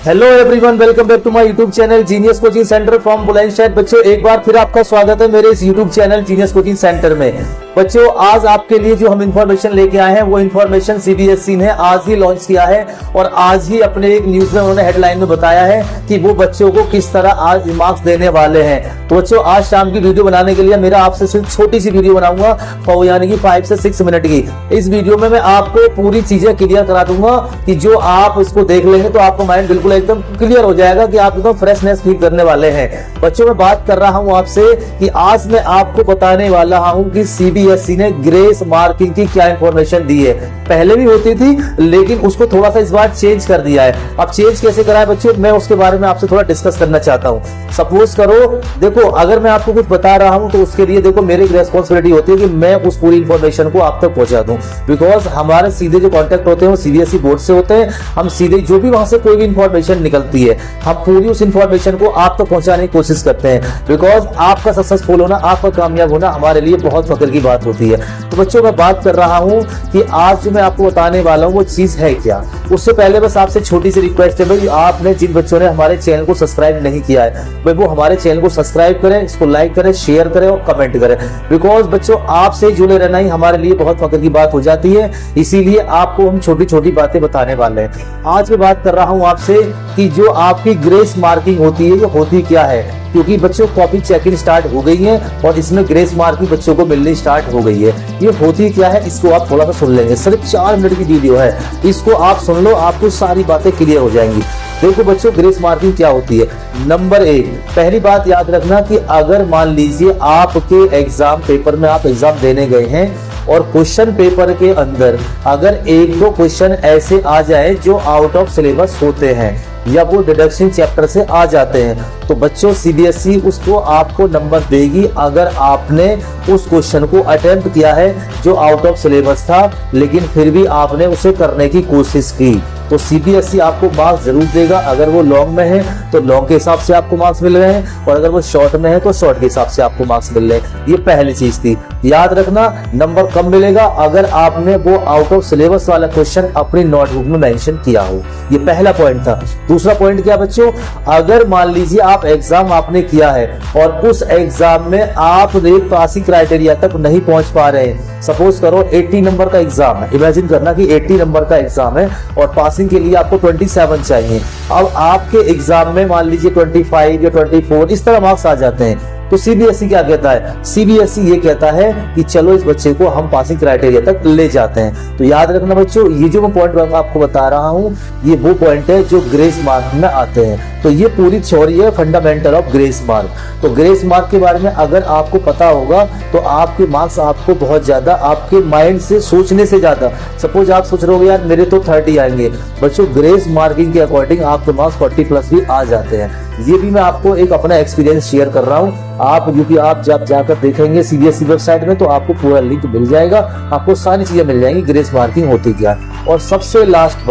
Hello everyone, welcome back to my YouTube channel genius coaching centre from Bulandshahr. बच्चों, एक बार फिर आपका स्वागत है मेरे इस YouTube channel genius coaching centre में। बच्चों, आज आपके लिए जो हम इंफॉर्मेशन लेके आए हैं वो इंफॉर्मेशन सीबीएसई ने आज ही लॉन्च किया है और आज ही अपने एक न्यूज में उन्होंने हेडलाइन में बताया है कि वो बच्चों को किस तरह आज मार्क्स देने वाले हैं। तो बच्चों, आज शाम की वीडियो बनाने के लिए मेरा आपसे सिर्फ छोटी सी वीडियो बनाऊंगा, यानी कि 5 से 6 मिनट की। इस वीडियो में मैं आपको पूरी चीजें क्लियर करा दूंगा कि जो आप इसको देख लेंगे तो आपका माइंड बिल्कुल एकदम क्लियर हो जाएगा कि आप एकदम फ्रेशनेस फील करने वाले हैं। बच्चों, मैं बात कर रहा हूं आपसे कि आज मैं आपको बताने वाला हूं कि सीबीएसई ने ग्रेस मार्किंग की क्या इंफॉर्मेशन दी है। पहले भी होती थी लेकिन उसको थोड़ा सा इस बार चेंज कर दिया है। अब चेंज कैसे करा है बच्चों, मैं उसके बारे में आपसे थोड़ा डिस्कस करना चाहता हूं। सपोज करो, देखो, अगर मैं आपको कुछ बता रहा हूं तो उसके लिए देखो मेरी रेस्पॉन्सिबिलिटी होती है कि मैं उस पूरी इंफॉर्मेशन को आप तक पहुंचा दूं, बिकॉज हमारे सीधे जो कॉन्टेक्ट होते हैं वो सीबीएसई बोर्ड से होते हैं। हम सीधे जो भी वहां से कोई भी इंफॉर्मेशन निकलती है हम पूरी उस इंफॉर्मेशन को आप तक पहुंचाने की कोशिश करते हैं, बिकॉज आपका सक्सेसफुल होना, आपका कामयाब होना हमारे लिए बहुत फख्र की बात होती है। तो बच्चों, मैं बात कर रहा हूं कि आज जो मैं आपको बताने वाला हूं वो चीज है क्या। उससे पहले बस आपसे छोटी सी रिक्वेस्ट है भाई, आपने जिन बच्चों ने हमारे चैनल को सब्सक्राइब नहीं किया है भाई वो हमारे चैनल को सब्सक्राइब करें, इसको लाइक करें, शेयर करें और कमेंट करें, बिकॉज बच्चों आपसे जुड़े रहना ही हमारे लिए बहुत फख्र की बात हो जाती है। इसीलिए आपको हम छोटी छोटी बातें बताने वाले हैं। आज मैं बात कर रहा हूं आपसे कि जो आपकी ग्रेस मार्किंग होती है ये होती क्या है, क्योंकि बच्चों कॉपी चेकिंग स्टार्ट हो गई है और इसमें ग्रेस मार्किंग बच्चों को मिलनी स्टार्ट हो गई है। ये होती क्या है इसको आप थोड़ा सा सुन लेंगे, सिर्फ 4 मिनट की वीडियो है, इसको आप सुन लो, आपको सारी बातें क्लियर हो जाएंगी। देखो बच्चों, ग्रेस मार्किंग क्या होती है। नंबर 1, पहली बात याद रखना कि अगर मान लीजिए आपके एग्जाम पेपर में आप एग्जाम देने गए हैं और क्वेश्चन पेपर के अंदर अगर 1-2 क्वेश्चन ऐसे आ जाए जो आउट ऑफ सिलेबस होते हैं या वो डिडक्शन चैप्टर से आ जाते हैं, तो बच्चों सीबीएसई उसको आपको नंबर देगी अगर आपने उस क्वेश्चन को अटेम्प्ट किया है जो आउट ऑफ सिलेबस था लेकिन फिर भी आपने उसे करने की कोशिश की, तो सीबीएसई आपको मार्क्स जरूर देगा। अगर वो लॉन्ग में है तो लॉन्ग के हिसाब से आपको मार्क्स मिल रहे हैं और अगर वो शॉर्ट में है तो शॉर्ट के हिसाब से आपको मार्क्स मिल रहे हैं। ये पहली चीज थी, याद रखना। नंबर कम मिलेगा अगर आपने वो आउट ऑफ सिलेबस वाला क्वेश्चन अपनी नोटबुक में मेंशन किया हो। ये पहला पॉइंट था। दूसरा पॉइंट क्या बच्चों, अगर मान लीजिए आप एग्जाम आपने किया है और उस एग्जाम में आप पासिंग क्राइटेरिया तक नहीं पहुंच पा रहे हैं, सपोज करो 80 नंबर का एग्जाम है, इमेजिन करना कि 80 नंबर का एग्जाम है और पासिंग के लिए आपको 27 चाहिए। अब आपके एग्जाम में मान लीजिए 25 या 24 इस तरह मार्क्स आ जाते हैं, तो सीबीएसई क्या कहता है, सीबीएसई ये कहता है कि चलो इस बच्चे को हम पासिंग क्राइटेरिया तक ले जाते हैं। तो याद रखना बच्चों, ये जो मैं पॉइंट आपको बता रहा हूँ ये वो पॉइंट है जो ग्रेस मार्क में आते हैं। तो ये पूरी थ्योरी है फंडामेंटल ऑफ ग्रेस मार्क। तो ग्रेस मार्क के बारे में अगर आपको पता होगा तो आपके मार्क्स आपको बहुत ज्यादा, आपके माइंड से सोचने से ज्यादा, सपोज आप सोच रहे हो यार मेरे तो 30 आएंगे, बच्चों ग्रेस मार्किंग के अकॉर्डिंग आपके मार्क्स 40+ भी आ जाते हैं। ये भी मैं आपको एक अपना एक्सपीरियंस शेयर कर रहा हूँ। आप क्योंकि आप जब जाकर देखेंगे सीबीएसई वेबसाइट में तो आपको पूरा लिंक मिल जाएगा, आपको सारी चीजें मिल जाएंगी ग्रेस मार्किंग होती क्या। और सबसे लास्ट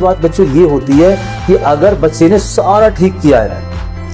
बात बच्चों ये होती है कि अगर बच्चे ने सारा ठीक किया है,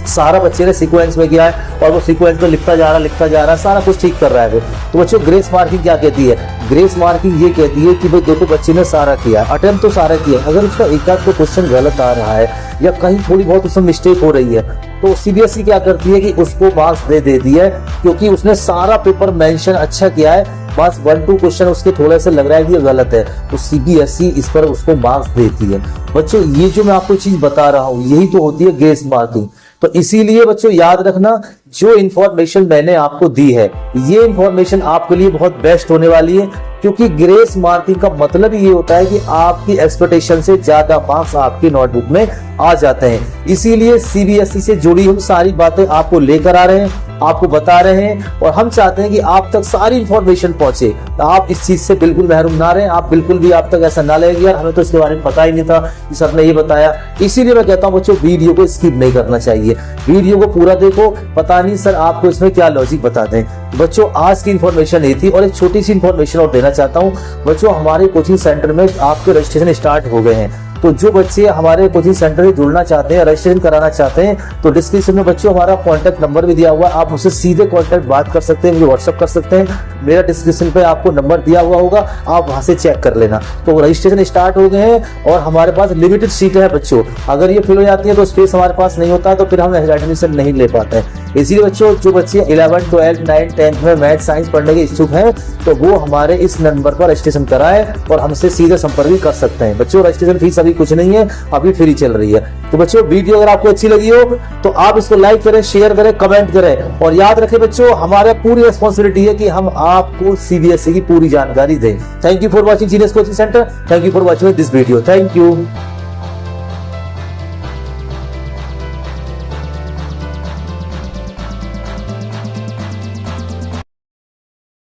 सारा बच्चे ने सीक्वेंस में किया है और वो सीक्वेंस में लिखता जा रहा है, सारा कुछ ठीक कर रहा है, तो बच्चों ग्रेस मार्किंग क्या कहती है, ग्रेस मार्किंग ये कहती है कि भाई देखो बच्चे ने सारा किया, अटेम्प्ट तो सारा किया, अगर उसका एक आध क्वेश्चन गलत आ रहा है या कहीं थोड़ी बहुत उसमें मिस्टेक हो रही है तो सीबीएसई क्या करती है कि उसको मार्क्स दे देती है, क्योंकि उसने सारा पेपर मेंशन अच्छा किया है, बस 1-2 क्वेश्चन उसके थोड़े से लग रहा है कि ये गलत है, तो सीबीएसई इस पर उसको मार्क्स देती है। बच्चों ये जो मैं आपको चीज बता रहा हूँ यही तो होती है ग्रेस मार्किंग। तो इसीलिए बच्चों याद रखना, जो इन्फॉर्मेशन मैंने आपको दी है ये इन्फॉर्मेशन आपके लिए बहुत बेस्ट होने वाली है, क्योंकि ग्रेस मार्किंग का मतलब ये होता है कि आपकी एक्सपेक्टेशन से ज्यादा मार्क्स आपकी नोटबुक में आ जाते हैं। इसीलिए सीबीएसई से जुड़ी हम सारी बातें आपको लेकर आ रहे हैं, आपको बता रहे हैं और हम चाहते हैं कि आप तक सारी इंफॉर्मेशन पहुंचे। आप इस चीज से बिल्कुल महरूम ना रहें, आप बिल्कुल भी आप तक ऐसा ना लगे यार हमें तो इसके बारे में पता ही नहीं था, सर ने ये बताया। इसीलिए मैं कहता हूं बच्चों वीडियो को स्किप नहीं करना चाहिए, वीडियो को पूरा देखो, पता नहीं सर आपको इसमें क्या लॉजिक बता दें। बच्चों आज की इन्फॉर्मेशन ये थी और एक छोटी सी इन्फॉर्मेशन और देना चाहता हूँ। बच्चों हमारे कोचिंग सेंटर में आपके रजिस्ट्रेशन स्टार्ट हो गए हैं, तो जो बच्चे हमारे कोचिंग सेंटर से जुड़ना चाहते हैं, रजिस्ट्रेशन कराना चाहते हैं, तो डिस्क्रिप्शन में बच्चों हमारा कॉन्टैक्ट नंबर भी दिया हुआ है, आप मुझसे सीधे कॉन्टैक्ट बात कर सकते हैं, मुझे व्हाट्सअप कर सकते हैं। मेरा डिस्क्रिप्शन पे आपको नंबर दिया हुआ होगा, आप वहां से चेक कर लेना। तो रजिस्ट्रेशन स्टार्ट हो गए हैं और हमारे पास लिमिटेड सीटें हैं बच्चों, अगर ये फिल हो जाती है तो स्पेस हमारे पास नहीं होता, तो फिर हम एडमिशन नहीं ले पाते हैं। इसीलिए बच्चों जो बच्चे 11, 12, 9, 10 में मैथ साइंस पढ़ने के इच्छुक हैं तो वो हमारे इस नंबर पर रजिस्ट्रेशन कराएं और हमसे सीधे संपर्क भी कर सकते हैं। बच्चों रजिस्ट्रेशन फीस अभी कुछ नहीं है, अभी फ्री चल रही है। तो बच्चों वीडियो अगर आपको अच्छी लगी हो तो आप इसको लाइक करें, शेयर करें, कमेंट करें और याद रखें बच्चों हमारा पूरी रिस्पॉन्सिबिलिटी है कि हम आपको सीबीएसई की पूरी जानकारी दें। Thank you for watching genius coaching centre. Thank you for watching this video. Thank you.